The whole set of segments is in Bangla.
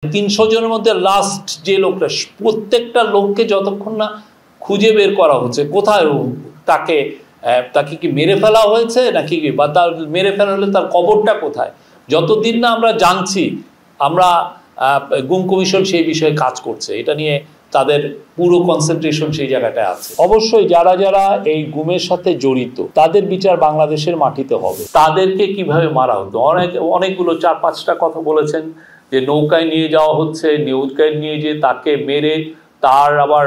300 জনের মধ্যে লাস্ট যে লোকটা, প্রত্যেকটা লোককে যতক্ষণ না খুঁজে বের করা হচ্ছে কোথায় তাকে তাকে কি মেরে ফেলা হয়েছে নাকি কি, বা তার মেরে ফেলা হলে তার কবরটা কোথায়, যতদিন না আমরা জানছি, আমরা গুম কমিশন সেই বিষয়ে কাজ করছে, এটা নিয়ে তাদের পুরো কনসেন্ট্রেশন সেই জায়গাটায় আছে। অবশ্যই যারা যারা এই গুমের সাথে জড়িত তাদের বিচার বাংলাদেশের মাটিতে হবে। তাদেরকে কিভাবে মারা হতো, অনেকগুলো 4-5টা কথা বলেছেন যে নৌকায় নিয়ে যাওয়া হচ্ছে, নৌকায় নিয়ে যে তাকে মেরে তার আবার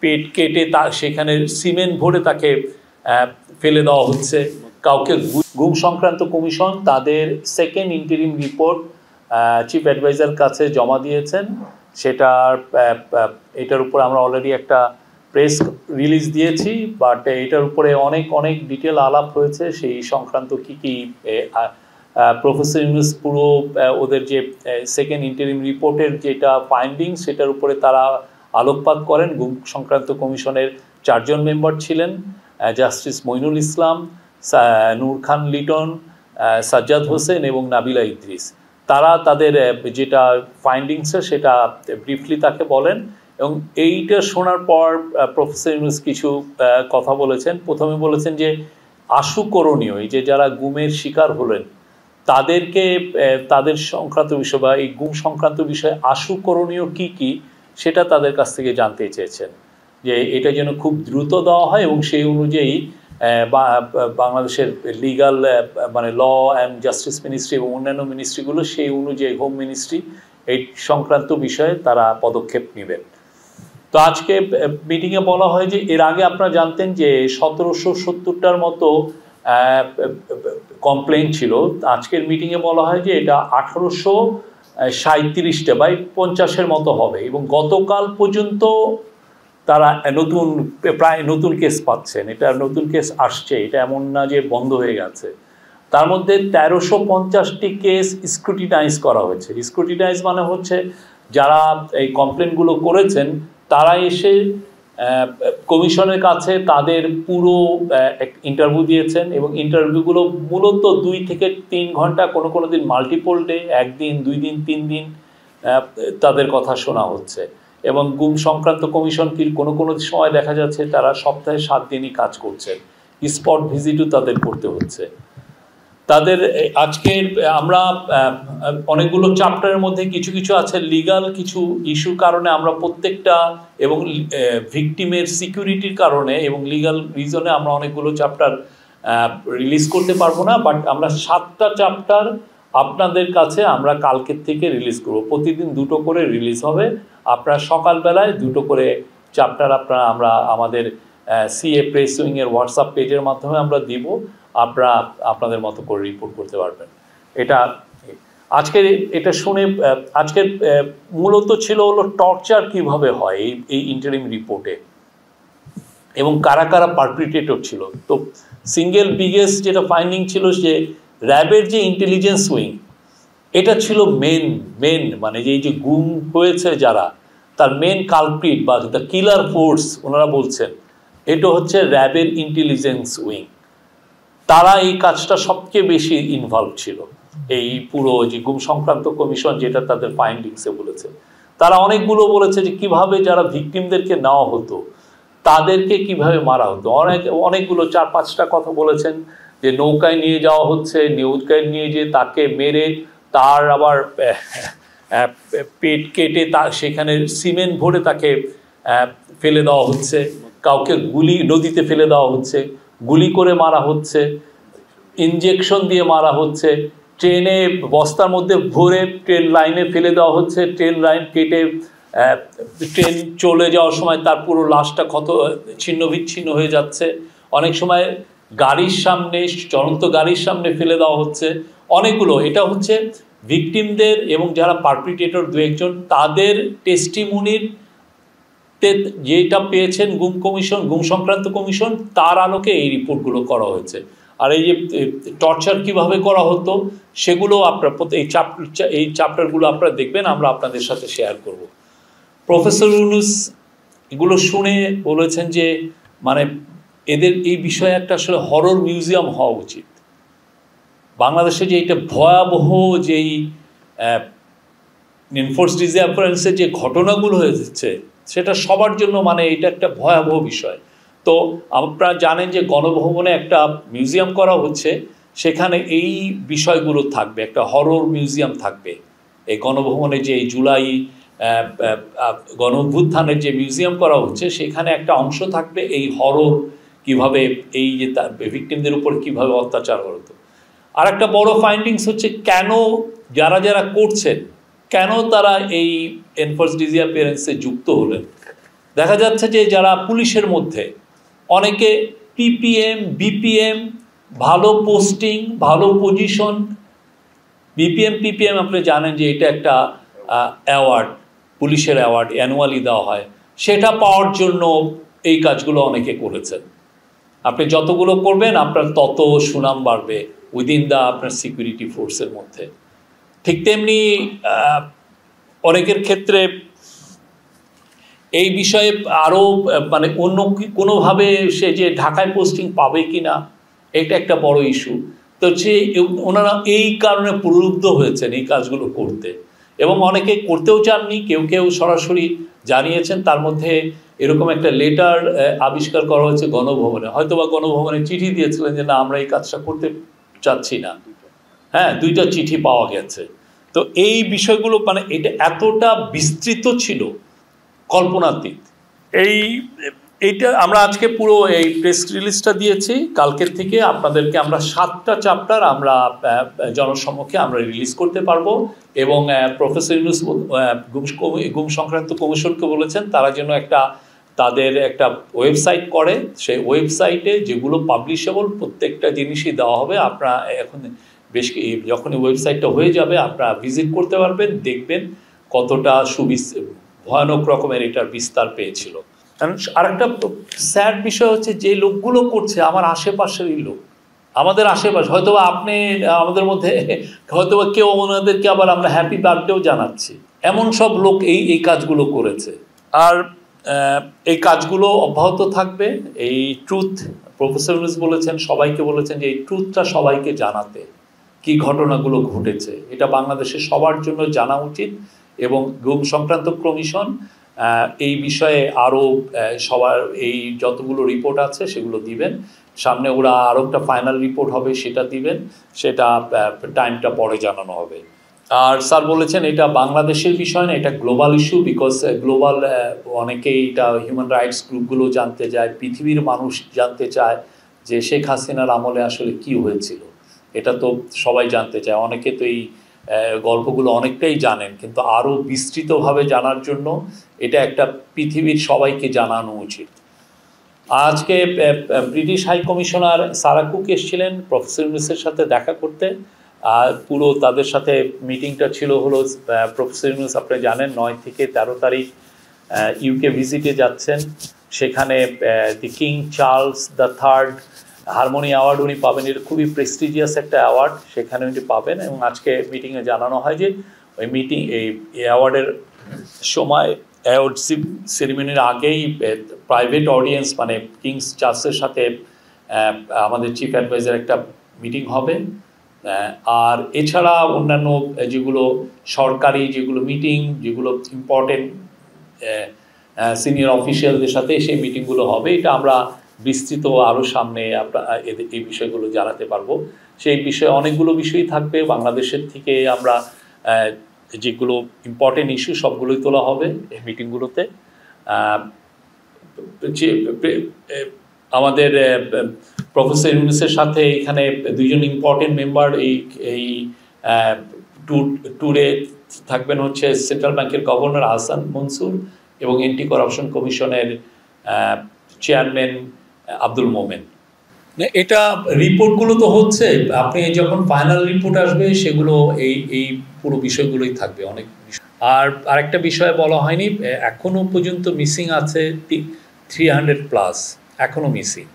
পেট কেটে সেখানে সিমেন্ট ভরে তাকে ফেলে দেওয়া হচ্ছে। কাউকে গুম সংক্রান্ত কমিশন তাদের second interim report chief adviser কাছে জমা দিয়েছেন। এটার উপর আমরা অলরেডি একটা প্রেস রিলিজ দিয়েছি, বাট এটার উপরে অনেক ডিটেল আলাপ হয়েছে। সেই সংক্রান্ত কি প্রফেসর ইউনুস পুরো ওদের যে সেকেন্ড ইন্টারিম রিপোর্টের যেটা ফাইন্ডিং সেটার উপরে তারা আলোকপাত করেন। গুম সংক্রান্ত কমিশনের 4 জন মেম্বার ছিলেন, জাস্টিস মইনুল ইসলাম, নূর খান লিটন, সাজ্জাদ হোসেন এবং নাবিলা ইদ্রিস। তারা তাদের যেটা ফাইন্ডিংস সেটা ব্রিফলি তাকে বলেন, এবং এইটা শোনার পর প্রফেসর ইউনুস কিছু কথা বলেছেন। প্রথমে বলেছেন যে আশুকরণীয়, এই যে যারা গুমের শিকার হলেন তাদেরকে তাদের সংক্রান্ত বিষয় বা এই গুম সংক্রান্ত বিষয়ে আশুকরণীয় কি সেটা তাদের কাছ থেকে জানতে চেয়েছেন, যে এটা যেন খুব দ্রুত দেওয়া হয় এবং সেই অনুযায়ী বাংলাদেশের লিগাল মানে ল অ্যান্ড জাস্টিস মিনিস্ট্রি এবং অন্যান্য মিনিস্ট্রিগুলো সেই অনুযায়ী, হোম মিনিস্ট্রি এই সংক্রান্ত বিষয়ে তারা পদক্ষেপ নেবেন। তো আজকে মিটিংয়ে বলা হয় যে এর আগে আপনারা জানতেন যে 1770টার মতো কমপ্লেন ছিল। আজকের মিটিংয়ে বলা হয় যে এটা 1837টা বা 50-এর মতো হবে, এবং গতকাল পর্যন্ত তারা প্রায় নতুন কেস পাচ্ছেন। এটা নতুন কেস আসছে, এটা এমন না যে বন্ধ হয়ে গেছে। তার মধ্যে 1350টি কেস স্ক্রুটিনাইজ করা হয়েছে। স্ক্রুটিনাইজ মানে হচ্ছে যারা এই কমপ্লেনগুলো করেছেন তারা এসে কমিশনের কাছে তাদের পুরো ইন্টারভিউ দিয়েছেন, এবং ইন্টারভিউগুলো মূলত 2 থেকে 3 ঘন্টা, কোনো দিন মাল্টিপল ডে, 1 দিন 2 দিন 3 দিন তাদের কথা শোনা হচ্ছে। এবং গুম সংক্রান্ত কমিশন কোনো সময় দেখা যাচ্ছে তারা সপ্তাহে 7 দিনই কাজ করছেন, স্পট ভিজিটও তাদের করতে হচ্ছে। তাদের আজকের আমরা অনেকগুলো চ্যাপ্টারের মধ্যে কিছু আছে লিগাল কিছু ইস্যুর কারণে আমরা প্রত্যেকটা, এবং ভিকটিমের সিকিউরিটির কারণে এবং লিগাল রিজনে আমরা অনেকগুলো চ্যাপ্টার রিলিজ করতে পারবো না, বাট আমরা 7টা চ্যাপ্টার আপনাদের কাছে আমরা কালকের থেকে রিলিজ করব। প্রতিদিন 2টো করে রিলিজ হবে। আপনারা সকালবেলায় 2টো করে চ্যাপ্টার আমরা আমাদের সিএ প্রেস উইংয়ের হোয়াটসঅ্যাপ পেজের মাধ্যমে আমরা দিব। আপনারা আপনাদের মতো করে রিপোর্ট করতে পারবেন। এটা শুনে আজকের মূলত ছিল হলো টর্চার কিভাবে হয় এই ইন্টারিম রিপোর্টে, এবং কারা কারা পারপিট্রেটর ছিল। তো সিঙ্গেল বিগেস্ট যেটা ফাইন্ডিং ছিল যে র্যাবের যে ইন্টেলিজেন্স উইং, এটা ছিল মেন মানে এই যে গুম হয়েছে যারা, তার মেন কালপ্রিট বা দ্য কিলার ফোর্স ওনারা বলছেন এটা হচ্ছে র্যাবের ইন্টেলিজেন্স উইং। তারা এই কাজটা সবচেয়ে বেশি ইনভলভ ছিল। এই পুরো যে গুম সংক্রান্ত কমিশন যেটা তাদের ফাইন্ডিংসে বলেছে, তারা অনেকগুলো বলেছে যে কিভাবে যারা ভিকটিমদেরকে নেওয়া হতো তাদেরকে কিভাবে মারা হতো। অনেকগুলো 4-5টা কথা বলেছেন যে নৌকায় নিয়ে যাওয়া হচ্ছে, নৌকায় নিয়ে যে তাকে মেরে তার আবার পেট কেটে সেখানে সিমেন্ট ভরে তাকে ফেলে দেওয়া হচ্ছে। কাউকে নদীতে ফেলে দেওয়া হচ্ছে, গুলি করে মারা হচ্ছে, ইনজেকশন দিয়ে মারা হচ্ছে, ট্রেনে বস্তার মধ্যে ভরে ট্রেন লাইনে ফেলে দেওয়া হচ্ছে, ট্রেন লাইন কেটে ট্রেন চলে যাওয়ার সময় তার পুরো লাশটা ছিন্ন বিচ্ছিন্ন হয়ে যাচ্ছে। অনেক সময় গাড়ির সামনে, চলন্ত গাড়ির সামনে ফেলে দেওয়া হচ্ছে। অনেকগুলো এটা হচ্ছে ভিকটিমদের এবং যারা পারপিট্রেটর 2-1 জন তাদের টেস্টিমনির যেটা পেয়েছেন গুম সংক্রান্ত কমিশন, তার আলোকে এই রিপোর্টগুলো করা হয়েছে। আর এই যে টর্চার কিভাবে করা হতো সেগুলো আপনারা এই চ্যাপ্টারগুলো আপনারা দেখবেন, আমরা আপনাদের সাথে শেয়ার করব। প্রফেসর ইউনুস এগুলো শুনে বলেছেন যে মানে এদের এই বিষয়ে একটা আসলে হরর মিউজিয়াম হওয়া উচিত। বাংলাদেশে যে এটা ভয়াবহ যেই এনফোর্স ডিসঅ্যাপিয়ারেন্সের যে ঘটনাগুলো হয়েছে সেটা সবার জন্য মানে এটা একটা ভয়াবহ বিষয়। তো আপনারা জানেন যে গণভবনে একটা মিউজিয়াম করা হচ্ছে, সেখানে এই বিষয়গুলো থাকবে, একটা হরর মিউজিয়াম থাকবে। এই গণভবনে যে জুলাই গণ অভ্যুত্থানের যে মিউজিয়াম করা হচ্ছে সেখানে একটা অংশ থাকবে এই হরর, কিভাবে এই যে ভিকটিমদের উপর কিভাবে অত্যাচার হতো। আর একটা বড় ফাইন্ডিংস হচ্ছে কেন যারা যারা করছেন কেন তারা এই এনফোর্স ডিসঅ্যাপিয়ারেন্সে যুক্ত হলেন। দেখা যাচ্ছে যে যারা পুলিশের মধ্যে অনেকে পিপিএম বিপিএম, ভালো পোস্টিং, ভালো পজিশন, পিপিএম আপনি জানেন যে এটা একটা অ্যাওয়ার্ড, পুলিশের অ্যাওয়ার্ড অ্যানুয়ালি দেওয়া হয়, সেটা পাওয়ার জন্য এই কাজগুলো অনেকে করেছেন। আপনি যতগুলো করবেন আপনার তত সুনাম বাড়বে উইদিন দ্য আপনার সিকিউরিটি ফোর্সের মধ্যে। ঠিক তেমনি অনেকের ক্ষেত্রে এই বিষয়ে আরও মানে অন্য কোনোভাবে সে যে ঢাকায় পোস্টিং পাবে কি না এটা একটা বড় ইস্যু। তো সে ওনারা এই কারণে প্রলুব্ধ হয়েছেন এই কাজগুলো করতে, এবং অনেকে করতেও চাননি, কেউ কেউ সরাসরি জানিয়েছেন। তার মধ্যে এরকম একটা লেটার আবিষ্কার করা হয়েছে গণভবনে, হয়তো বা গণভবনে চিঠি দিয়েছিলেন যে না আমরা এই কাজটা করতে চাচ্ছি না। হ্যাঁ, 2টা চিঠি পাওয়া গেছে। তো এই বিষয়গুলো মানে এটা এতটা বিস্তৃত ছিল, কল্পনাতীত। এইটা আমরা আজকে পুরো এই প্রেস রিলিজটা দিয়েছি, কালকের থেকে আপনাদেরকে আমরা 7টা চ্যাপ্টার আমরা জনসম্মুখে আমরা রিলিজ করতে পারবো। এবং প্রফেসর ইউনূস গুম সংক্রান্ত কমিশনকে বলেছেন তারা যেন তাদের একটা ওয়েবসাইট করে, সেই ওয়েবসাইটে যেগুলো পাবলিশেবল প্রত্যেকটা জিনিসই দেওয়া হবে। আপনারা এখন যখন ওয়েবসাইটটা হয়ে যাবে আপনারা ভিজিট করতে পারবেন, দেখবেন কতটা ভয়ানক রকমের এটার বিস্তার পেয়েছিল। আরেকটা স্যাড বিষয় হচ্ছে যে লোকগুলো করছে আমার আশেপাশেরই লোক, আমাদের আশেপাশে, হয়তোবা আপনি আমাদের মধ্যে হয়তোবা কেউ ওনাদেরকে আবার আমরা হ্যাপি বার্থডেও জানাচ্ছি, এমন সব লোক এই কাজগুলো করেছে। আর এই কাজগুলো অব্যাহত থাকবে। এই ট্রুথ প্রফেসর ইউনূস বলেছেন, সবাইকে বলেছেন যে এই ট্রুথটা সবাইকে জানাতে, কি ঘটনাগুলো ঘটেছে এটা বাংলাদেশের সবার জন্য জানা উচিত। এবং গুম সংক্রান্ত কমিশন এই বিষয়ে আরও সবার এই যতগুলো রিপোর্ট আছে সেগুলো দিবেন সামনে, ওরা আরও একটা ফাইনাল রিপোর্ট হবে সেটা দিবেন, সেটা টাইমটা পরে জানানো হবে। আর স্যার বলেছেন এটা বাংলাদেশের বিষয় না, এটা গ্লোবাল ইস্যু, বিকজ গ্লোবাল অনেকেই এটা হিউম্যান রাইটস গ্রুপগুলো জানতে চায়, পৃথিবীর মানুষ জানতে চায় যে শেখ হাসিনার আমলে আসলে কি হয়েছিল, এটা তো সবাই জানতে চায়। অনেকে তো এই গল্পগুলো অনেকটাই জানেন, কিন্তু আরও বিস্তৃতভাবে জানার জন্য এটা একটা পৃথিবীর সবাইকে জানানো উচিত। আজকে British high commissioner Sarah Cook এসেছিলেন প্রফেসর ইউনূসের সাথে দেখা করতে, আর পুরো তাদের সাথে মিটিংটা ছিল হলো প্রফেসর ইউনূস আপনি জানেন 9 থেকে 13 তারিখ ইউকে ভিজিটে যাচ্ছেন, সেখানে the king Charles III harmony award উনি পাবেন, এটা খুবই প্রেস্টিজিয়াস একটা অ্যাওয়ার্ড, সেখানে উনি পাবেন। এবং আজকে মিটিংয়ে জানানো হয় যে ওই এই অ্যাওয়ার্ডের সময় অ্যাওয়ার্ড সেরিমনির আগেই প্রাইভেট অডিয়েন্স মানে কিংস চার্লসের সাথে আমাদের চিফ অ্যাডভাইজার একটা মিটিং হবে। আর এছাড়া অন্যান্য যেগুলো সরকারি যেগুলো মিটিং, যেগুলো ইম্পর্টেন্ট সিনিয়র অফিসিয়ালদের সাথে সেই মিটিংগুলো হবে। এটা আমরা বিস্তৃত আরও সামনে এই বিষয়গুলো জানাতে পারবো। সেই বিষয়ে অনেকগুলো বিষয়ই থাকবে বাংলাদেশের থেকে, আমরা যেগুলো ইম্পর্টেন্ট ইস্যু সবগুলোই তোলা হবে এই মিটিংগুলোতে। আমাদের প্রফেসর ইউনূসের সাথে এখানে 2জন ইম্পর্টেন্ট মেম্বার এই ট্যুরে থাকবেন হচ্ছে সেন্ট্রাল ব্যাংকের গভর্নর আহসান মনসুর এবং অ্যান্টি করাপশন কমিশনের চেয়ারম্যান আব্দুল মোমেন। এটা রিপোর্টগুলো তো হচ্ছে, আপনি যখন ফাইনাল রিপোর্ট আসবে সেগুলো এই পুরো বিষয়গুলোই থাকবে অনেক বিষয়। আর আরেকটা বিষয় বলা হয়নি, এখনও পর্যন্ত মিসিং আছে 300+ এখনও মিসিং।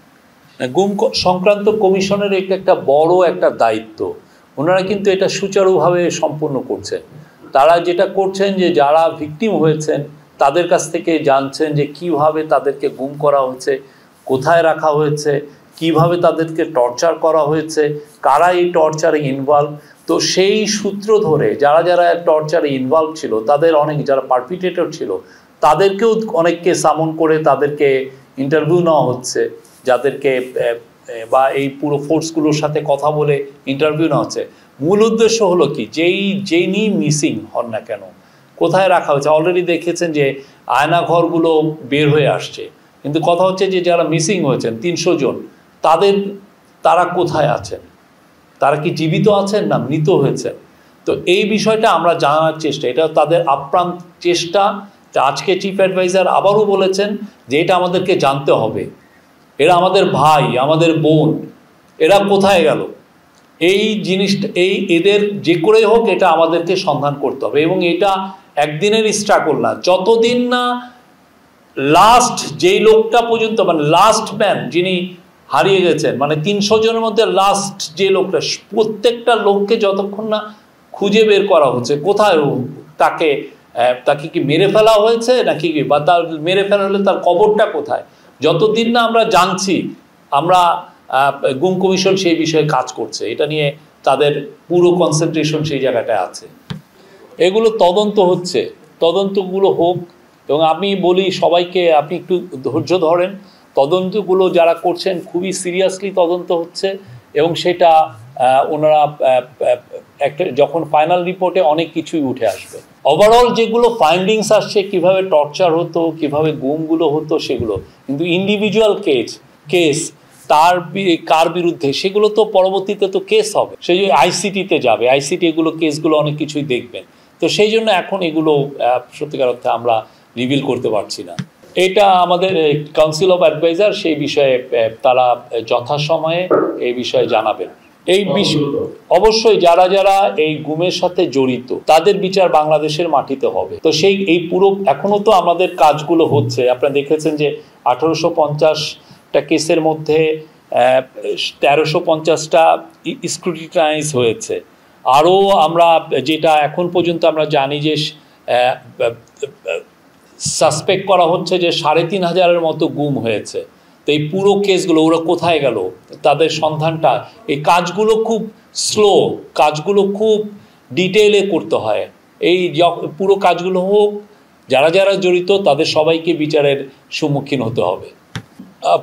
গুম সংক্রান্ত কমিশনের একটা বড় একটা দায়িত্ব, ওনারা কিন্তু এটা সুচারুভাবে সম্পন্ন করছেন। তারা যেটা করছেন যে যারা ভিকটিম হয়েছেন তাদের কাছ থেকে জানছেন যে কিভাবে তাদেরকে গুম করা হয়েছে, কোথায় রাখা হয়েছে, কিভাবে তাদেরকে টর্চার করা হয়েছে, কারা এই টর্চারে ইনভলভ, তো সেই সূত্র ধরে যারা যারা টর্চারে ইনভলভ ছিল, তাদের অনেক যারা পারপিটেটর ছিল তাদেরকেও অনেককে সামন করে তাদেরকে ইন্টারভিউ নেওয়া হচ্ছে, যাদেরকে বা এই পুরো ফোর্সগুলোর সাথে কথা বলে ইন্টারভিউ নেওয়া হচ্ছে। মূল উদ্দেশ্য হলো কি, যিনি মিসিং হন না কেন, কোথায় রাখা হয়েছে। অলরেডি দেখেছেন যে আয়নাঘরগুলো বের হয়ে আসছে, কিন্তু কথা হচ্ছে যে যারা মিসিং হয়েছেন 300 জন, তারা কোথায় আছেন, তারা কি জীবিত আছেন না মৃত হয়েছেন। তো এই বিষয়টা আমরা জানার চেষ্টা, এটা তাদের আপ্রাণ চেষ্টা। আজকে চিফ অ্যাডভাইজার আবারও বলেছেন যে এটা আমাদেরকে জানতে হবে, এরা আমাদের ভাই, আমাদের বোন, এরা কোথায় গেল। এই জিনিসটা এদের যে করেই হোক এটা আমাদেরকে সন্ধান করতে হবে। এবং এটা একদিনের স্ট্রাগল না, যতদিন না লাস্ট যেই লোকটা পর্যন্ত, মানে লাস্ট ম্যান যিনি হারিয়ে গেছেন, মানে 300 জনের মধ্যে লাস্ট যে লোকটা, প্রত্যেকটা লোককে যতক্ষণ না খুঁজে বের করা হচ্ছে কোথায় তাকে কি মেরে ফেলা হয়েছে নাকি, বা তার মেরে ফেলা হলে তার কবরটা কোথায়, যতদিন না আমরা জানছি, আমরা গুম কমিশন সেই বিষয়ে কাজ করছে, এটা নিয়ে তাদের পুরো কনসেন্ট্রেশন সেই জায়গাটায় আছে। এগুলো তদন্ত হচ্ছে, তদন্তগুলো হোক। এবং আমি বলি সবাইকে, আপনি একটু ধৈর্য ধরেন, তদন্তগুলো যারা করছেন খুবই সিরিয়াসলি তদন্ত হচ্ছে, এবং সেটা ওনারা একটা যখন ফাইনাল রিপোর্টে অনেক কিছুই উঠে আসবে। ওভারঅল যেগুলো ফাইন্ডিংস আসছে, কিভাবে টর্চার হতো, কিভাবে গুমগুলো হতো সেগুলো, কিন্তু ইন্ডিভিজুয়াল কেস কার বিরুদ্ধে, সেগুলো তো পরবর্তীতে তো কেস হবে, সেই জন্য আইসিটিতে যাবে, আইসিটি এগুলো কেসগুলো অনেক কিছুই দেখবেন। তো সেই জন্য এখন এগুলো সত্যিকার অর্থে আমরা রিভিল করতে পারছি না। এটা আমাদের কাউন্সিল অফ অ্যাডভাইজার সেই বিষয়ে তারা যথাসময়ে এই বিষয়ে জানাবেন। এই বিষয় অবশ্যই যারা যারা এই গুমের সাথে জড়িত তাদের বিচার বাংলাদেশের মাটিতে হবে। তো এই পুরো এখনো তো আমাদের কাজগুলো হচ্ছে। আপনারা দেখেছেন যে 1850টা কেসের মধ্যে 1350টা স্ক্রুটিনাইজ হয়েছে। আরও আমরা যেটা এখন পর্যন্ত আমরা জানি যে সাসপেক্ট করা হচ্ছে যে 3500-এর মতো গুম হয়েছে। তো এই পুরো কেসগুলো ওরা কোথায় গেল, তাদের সন্ধানটা, এই কাজগুলো খুব স্লো, কাজগুলো খুব ডিটেইলে করতে হয়। এই পুরো কাজগুলো হোক, যারা যারা জড়িত তাদের সবাইকে বিচারের সম্মুখীন হতে হবে।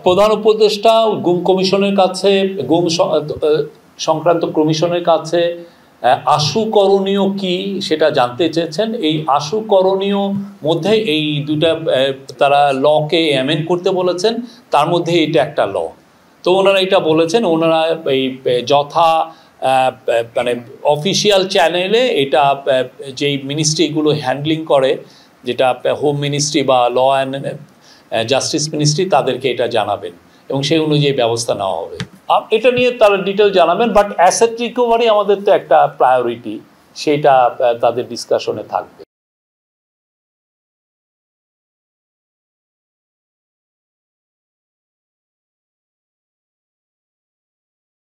প্রধান উপদেষ্টা গুম কমিশনের কাছে, গুম সংক্রান্ত কমিশনের কাছে আশু করণীয় কি সেটা জানতে চেয়েছেন। এই আশু করণীয় মধ্যে এই দুটা তারা লকে অ্যামেন্ড করতে বলেছেন, তার মধ্যে এটা একটা ল। তো ওনারা এটা বলেছেন, ওনারা এই মানে অফিসিয়াল চ্যানেলে এটা যেই মিনিস্ট্রিগুলো হ্যান্ডলিং করে, যেটা হোম মিনিস্ট্রি বা ল অ্যান্ড জাস্টিস মিনিস্ট্রি, তাদেরকে এটা জানাবেন এবং সেই অনুযায়ী ব্যবস্থা নেওয়া হবে। এটা নিয়ে তারা ডিটেল জানাবেন। বাট অ্যাসেট রিকভারি আমাদের তো একটা প্রায়োরিটি, সেটা তাদের ডিসকাশনে থাকবে।